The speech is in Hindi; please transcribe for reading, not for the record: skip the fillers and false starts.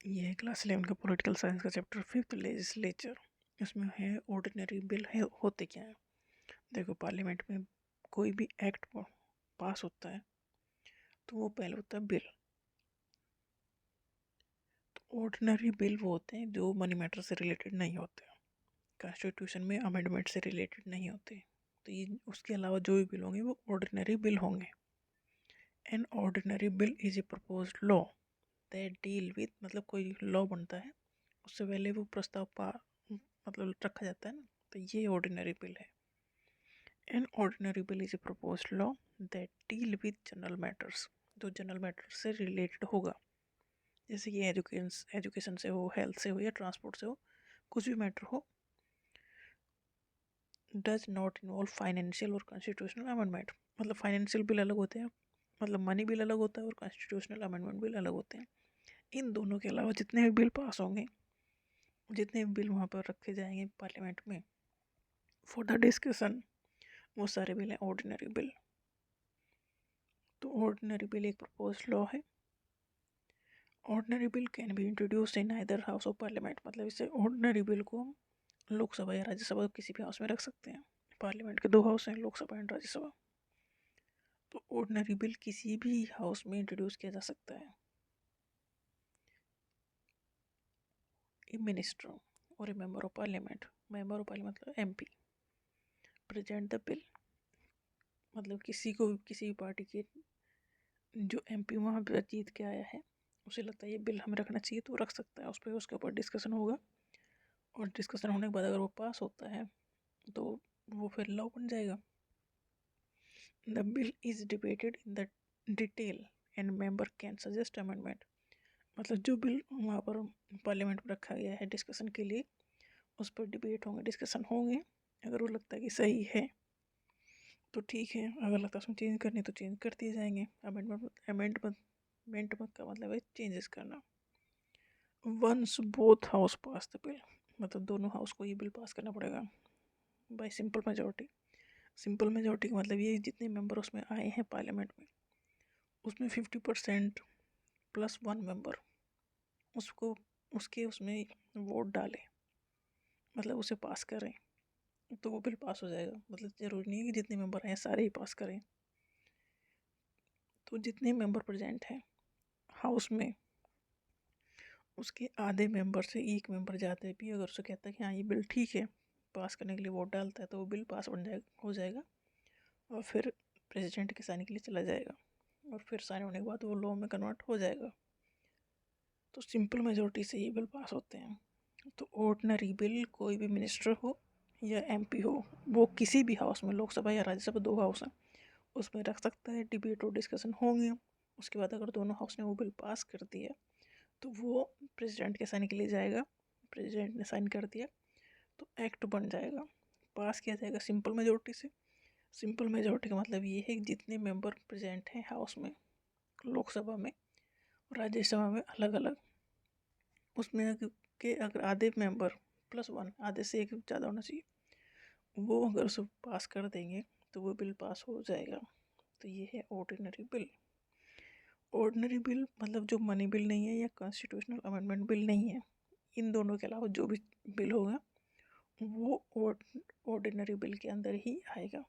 ये है क्लास 11 का पॉलिटिकल साइंस का चैप्टर 5 लेजिस्लेचर। इसमें है ऑर्डिनरी बिल है होते क्या है। देखो, पार्लियामेंट में कोई भी एक्ट पास होता है तो वो पहले होता है बिल। तो ऑर्डिनरी बिल वो होते हैं जो मनी मैटर से रिलेटेड नहीं होते, कॉन्स्टिट्यूशन में अमेंडमेंट से रिलेटेड नहीं होते। तो ये उसके अलावा जो भी बिल होंगे वो ऑर्डिनरी बिल होंगे। An ordinary bill is a proposed law that deal with, मतलब कोई लॉ बनता है उससे पहले वो प्रस्ताव मतलब रखा जाता है ना, तो ये ऑर्डिनरी बिल है। An ordinary bill is a proposed law that deal with general matters, जो जनरल मैटर से रिलेटेड होगा, जैसे कि एजुकेशन से हो, हेल्थ से हो या ट्रांसपोर्ट से हो, कुछ भी मैटर हो। डज नॉट इन्वॉल्व फाइनेंशियल और कॉन्स्टिट्यूशनल अमेंडमेंट, मतलब फाइनेंशियल बिल अलग होते हैं, मतलब मनी बिल अलग होता है, और कॉन्स्टिट्यूशनल अमेंडमेंट बिल अलग होते हैं। इन दोनों के अलावा जितने भी बिल पास होंगे, जितने भी बिल वहाँ पर रखे जाएंगे पार्लियामेंट में फॉर द डिस्कशन, वो सारे बिल हैं ऑर्डिनरी बिल। तो ऑर्डिनरी बिल एक प्रपोज्ड लॉ है। Ordinary bill can be introduced in either house of parliament, मतलब इसे ऑर्डिनरी बिल को हम लोकसभा या राज्यसभा किसी भी हाउस में रख सकते हैं। पार्लियामेंट के दो हाउस हैं, लोकसभा एंड राज्यसभा। तो ऑर्डिनरी बिल किसी भी हाउस में इंट्रोड्यूस किया जा सकता है। ए मिनिस्टर और ए member of parliament, member of parliament मतलब एमपी, प्रेजेंट द बिल, मतलब किसी को, किसी भी पार्टी के जो एमपी वहाँ पर जीत के आया है उसे लगता है ये बिल हमें रखना चाहिए तो वो रख सकता है। उस पर उसके ऊपर डिस्कशन होगा, और डिस्कशन होने के बाद अगर वो पास होता है तो वो फिर लॉ बन जाएगा। The bill is debated in the detail and member can suggest amendment, मतलब जो बिल वहाँ पर पार्लियामेंट में रखा गया है डिस्कशन के लिए, उस पर डिबेट होंगे, डिस्कशन होंगे। अगर वो लगता है कि सही है तो ठीक है, अगर लगता है उसमें चेंज करनी तो चेंज कर दिए जाएंगे। अमेंडमेंट का मतलब है चेंजेस करना। Once both house pass the bill, मतलब दोनों हाउस को ये बिल पास करना पड़ेगा by simple majority. Simple majority का मतलब ये जितने मेंबर उसमें आए हैं पार्लियामेंट में, उसमें 50% प्लस 1 मेंबर उसको उसके उसमें वोट डालें, मतलब उसे पास करें, तो वो बिल पास हो जाएगा। मतलब ज़रूरी नहीं है कि जितने मेंबर हैं सारे ही पास करें। तो जितने मेंबर प्रेजेंट हैं हाउस में, उसके आधे मेंबर से एक मेंबर जाते भी अगर उसे कहता है कि हाँ ये बिल ठीक है, पास करने के लिए वोट डालता है, तो वो बिल पास हो जाएगा, और फिर प्रेसिडेंट के साइन के लिए चला जाएगा, और फिर साइन होने के बाद वो लॉ में कन्वर्ट हो जाएगा। तो सिंपल मेजोरिटी से ये बिल पास होते हैं। तो ऑर्डिनरी बिल कोई भी मिनिस्टर हो या एमपी हो, वो किसी भी हाउस में, लोकसभा या राज्यसभा दो हाउस हैं, उसमें रख सकता है, डिबेट और डिस्कशन होंगे। उसके बाद अगर दोनों हाउस ने वो बिल पास कर दिया तो वो प्रेसिडेंट के साइन के लिए जाएगा, प्रेसिडेंट ने साइन कर दिया तो एक्ट बन जाएगा, पास किया जाएगा सिंपल मेजोरिटी से। सिंपल मेजोरिटी का मतलब ये है कि जितने मेंबर प्रेजेंट हैं हाउस में, लोकसभा में, राज्यसभा में अलग अलग, उसमें के अगर आधे मेंबर प्लस 1, आधे से एक ज़्यादा होना चाहिए, वो अगर उसे पास कर देंगे तो वो बिल पास हो जाएगा। तो ये है ऑर्डिनरी बिल। ऑर्डिनरी बिल मतलब जो मनी बिल नहीं है या कॉन्स्टिट्यूशनल अमेंडमेंट बिल नहीं है, इन दोनों के अलावा जो भी बिल होगा वो ऑर्डिनरी बिल के अंदर ही आएगा।